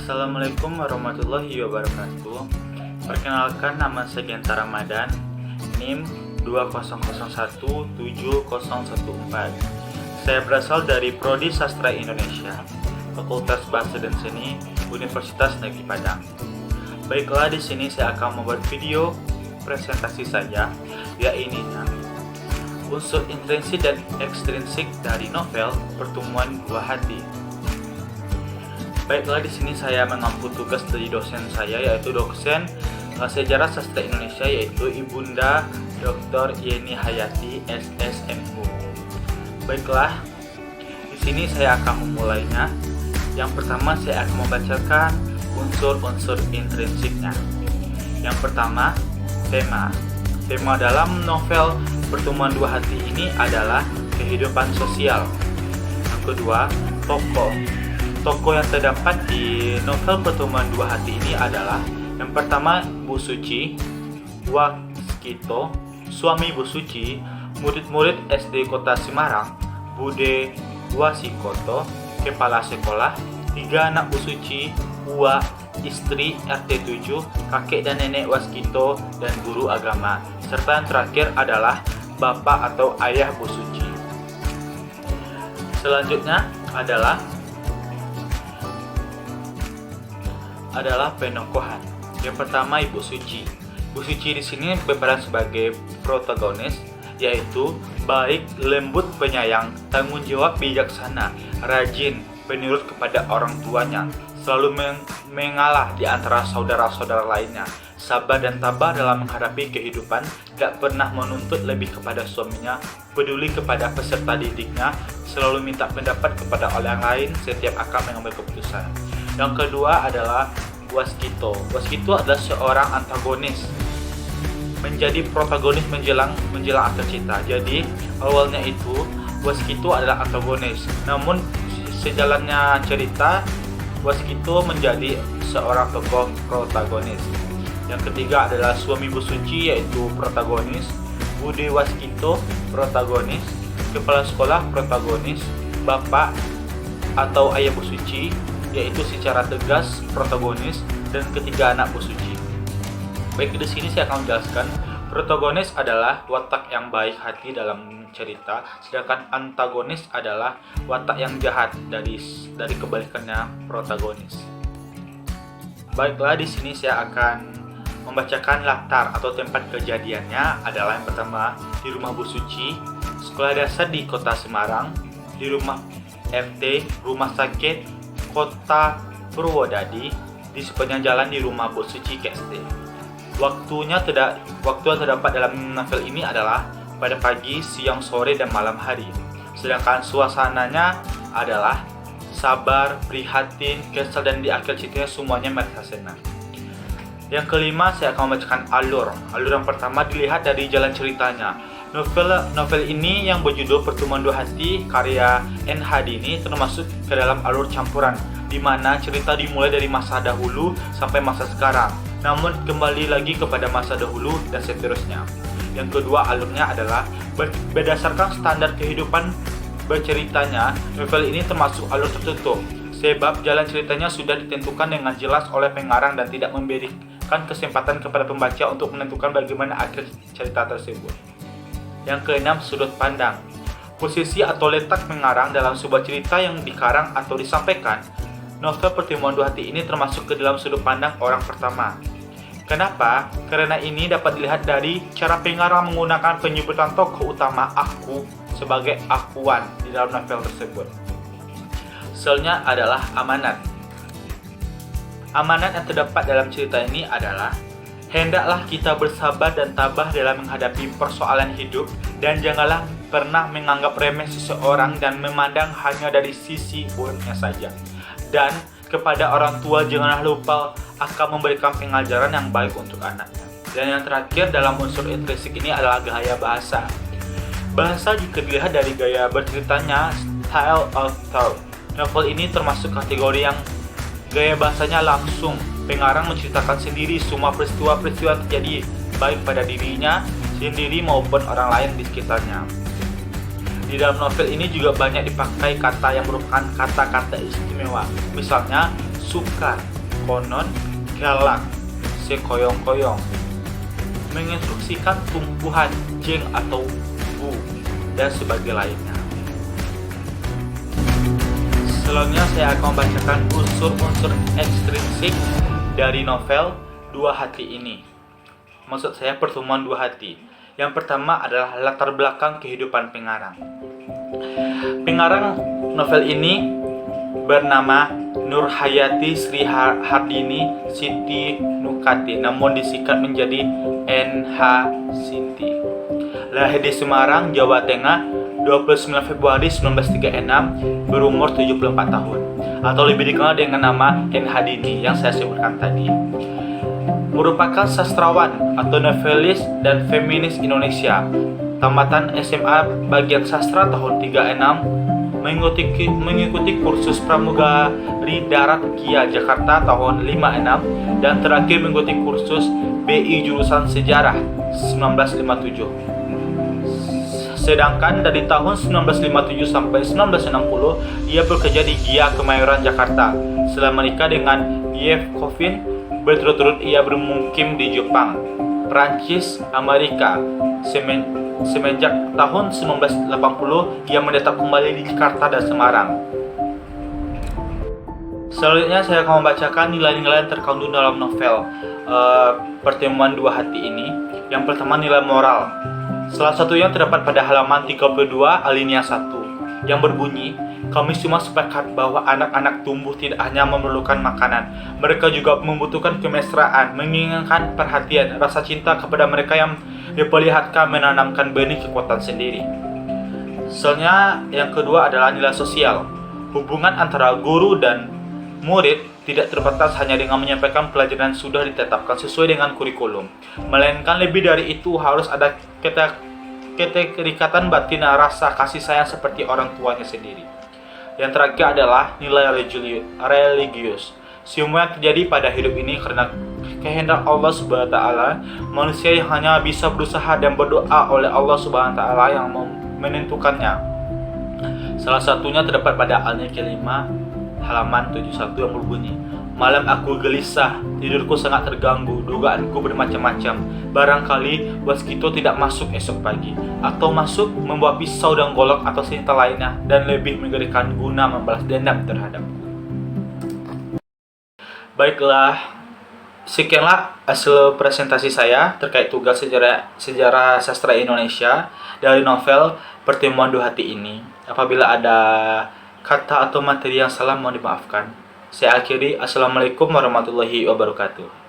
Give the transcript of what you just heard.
Assalamualaikum warahmatullahi wabarakatuh. Perkenalkan, nama saya Genta Ramadan, NIM 200170014. Saya berasal dari Prodi Sastra Indonesia, Fakultas Bahasa dan Seni, Universitas Negeri Padang. Baiklah, di sini saya akan membuat video presentasi saya, yaitu unsur intrinsik dan ekstrinsik dari novel Pertemuan Dua Hati. Baiklah, di sini saya mengampu tugas dari dosen saya, yaitu dosen Sejarah Sastra Indonesia, yaitu Ibunda Dr. Yeni Hayati SSMU. Baiklah, di sini saya akan memulainya. Yang pertama, saya akan membacakan unsur-unsur intrinsiknya. Yang pertama, tema. Tema dalam novel Pertemuan Dua Hati ini adalah kehidupan sosial. Yang kedua, tokoh. Tokoh yang terdapat di novel Pertemuan Dua Hati ini adalah yang pertama, Bu Suci, Waskito, suami Bu Suci, murid-murid SD Kota Semarang, Bude Wasikoto, kepala sekolah, 3 anak Bu Suci, Uwa, istri RT 7, kakek dan nenek Waskito, dan guru agama, serta yang terakhir adalah bapak atau ayah Bu Suci. Selanjutnya adalah penokohan. Yang pertama, Ibu Suci. Bu Suci di sini berperan sebagai protagonis, yaitu baik, lembut, penyayang, tanggung jawab, bijaksana, rajin, penurut kepada orang tuanya, selalu mengalah di antara saudara-saudara lainnya, sabar dan tabah dalam menghadapi kehidupan, tidak pernah menuntut lebih kepada suaminya, peduli kepada peserta didiknya, selalu minta pendapat kepada orang lain setiap akan mengambil keputusan. Yang kedua adalah Waskito. Waskito adalah seorang antagonis, menjadi protagonis menjelang akhir cerita. Jadi awalnya itu Waskito adalah antagonis, namun sejalannya cerita Waskito menjadi seorang tokoh protagonis. Yang ketiga adalah suami Bu Suci, yaitu protagonis, Bude Waskito protagonis, kepala sekolah protagonis, bapak atau ayah Bu Suci, yaitu secara tegas protagonis, dan ketiga anak Bu Suci. Baik, di sini saya akan menjelaskan protagonis adalah watak yang baik hati dalam cerita, sedangkan antagonis adalah watak yang jahat dari kebalikannya protagonis. Baiklah, di sini saya akan membacakan latar atau tempat kejadiannya adalah yang pertama di rumah Bu Suci, sekolah dasar di Kota Semarang, di rumah RT, rumah sakit Kota Purwodadi, di sepanjang jalan di rumah Bu Suci KSD. Waktu yang terdapat dalam novel ini adalah pada pagi, siang, sore, dan malam hari. Sedangkan suasananya adalah sabar, prihatin, kesal, dan di akhir ceritanya semuanya merasa senang. Yang kelima, saya akan membacakan alur. Alur yang pertama dilihat dari jalan ceritanya. Novel ini yang berjudul Pertemuan Dua Hati karya N. Hadini termasuk ke dalam alur campuran, di mana cerita dimulai dari masa dahulu sampai masa sekarang, namun kembali lagi kepada masa dahulu dan seterusnya. Yang kedua, alurnya adalah berdasarkan standar kehidupan berceritanya. Novel ini termasuk alur tertutup, sebab jalan ceritanya sudah ditentukan dengan jelas oleh pengarang dan tidak memberikan kesempatan kepada pembaca untuk menentukan bagaimana akhir cerita tersebut. Yang keenam, sudut pandang. Posisi atau letak pengarang dalam sebuah cerita yang dikarang atau disampaikan. Novel Pertemuan Dua Hati ini termasuk ke dalam sudut pandang orang pertama. Kenapa? Karena ini dapat dilihat dari cara pengarang menggunakan penyebutan tokoh utama aku sebagai akuan di dalam novel tersebut. Selnya adalah amanat. Amanat yang terdapat dalam cerita ini adalah: hendaklah kita bersabar dan tabah dalam menghadapi persoalan hidup, dan janganlah pernah menganggap remeh seseorang dan memandang hanya dari sisi buruknya saja. Dan kepada orang tua janganlah lupa akan memberikan pengajaran yang baik untuk anaknya. Dan yang terakhir dalam unsur intrinsik ini adalah gaya bahasa. Bahasa jika dilihat dari gaya berceritanya, style of thought. Novel ini termasuk kategori yang gaya bahasanya langsung. Pengarang menceritakan sendiri semua peristiwa-peristiwa terjadi, baik pada dirinya sendiri maupun orang lain di sekitarnya. Di dalam novel ini juga banyak dipakai kata yang merupakan kata-kata istimewa. Misalnya, sukar, konon, galak, sekoyong-koyong, menginstruksikan tumbuhan, jeng atau bu, dan sebagainya lainnya. Selanjutnya saya akan membacakan unsur-unsur ekstrinsik dari novel Dua Hati ini. Maksud saya pertemuan dua hati. Yang pertama adalah latar belakang kehidupan pengarang. Pengarang novel ini bernama Nurhayati Sri Hardini Siti Nukati, namun disingkat menjadi NH Siti. Lahir di Semarang, Jawa Tengah, 29 Februari 1936, berumur 74 tahun, atau lebih dikenal dengan nama N. Hadini yang saya sebutkan tadi. Merupakan sastrawan atau novelis dan feminis Indonesia. Tamatan SMA bagian sastra tahun 36, mengikuti kursus pramugari darat KIA Jakarta tahun 56, dan terakhir mengikuti kursus BI jurusan sejarah 1957. Sedangkan dari tahun 1957 sampai 1960, ia bekerja di GIA Kemayoran, Jakarta. Setelah menikah dengan Yev Kovin, berturut-turut ia bermukim di Jepang, Prancis, Amerika. Semenjak tahun 1980, ia menetap kembali di Jakarta dan Semarang. Selanjutnya saya akan membacakan nilai-nilai yang terkandung dalam novel Pertemuan Dua Hati ini. Yang pertama, nilai moral. Salah satunya terdapat pada halaman 32 alinea 1 yang berbunyi, "Kami semua sepakat bahwa anak-anak tumbuh tidak hanya memerlukan makanan, mereka juga membutuhkan kemesraan, menginginkan perhatian, rasa cinta kepada mereka yang diperlihatkan menanamkan benih kekuatan sendiri." Selanjutnya yang kedua adalah nilai sosial. Hubungan antara guru dan murid tidak terbatas hanya dengan menyampaikan pelajaran yang sudah ditetapkan sesuai dengan kurikulum, melainkan lebih dari itu harus ada keterikatan batin dan rasa kasih sayang seperti orang tuanya sendiri. Yang terakhir adalah nilai religius. Semua yang terjadi pada hidup ini karena kehendak Allah Subhanahu wa taala. Manusia yang hanya bisa berusaha dan berdoa oleh Allah Subhanahu wa taala yang menentukannya. Salah satunya terdapat pada Al-Nihil 5 halaman 71 yang berbunyi, "Malam aku gelisah, tidurku sangat terganggu, dugaanku bermacam-macam. Barangkali waskito tidak masuk esok pagi, atau masuk membawa pisau dan golok atau senjata lainnya, dan lebih mengerikan guna membalas dendam terhadapku." Baiklah, sekianlah hasil presentasi saya terkait tugas sejarah sastra Indonesia dari novel Pertemuan Dua Hati ini. Apabila ada kata atau materi yang salah, mohon dimaafkan. Saya akhiri. Assalamualaikum warahmatullahi wabarakatuh.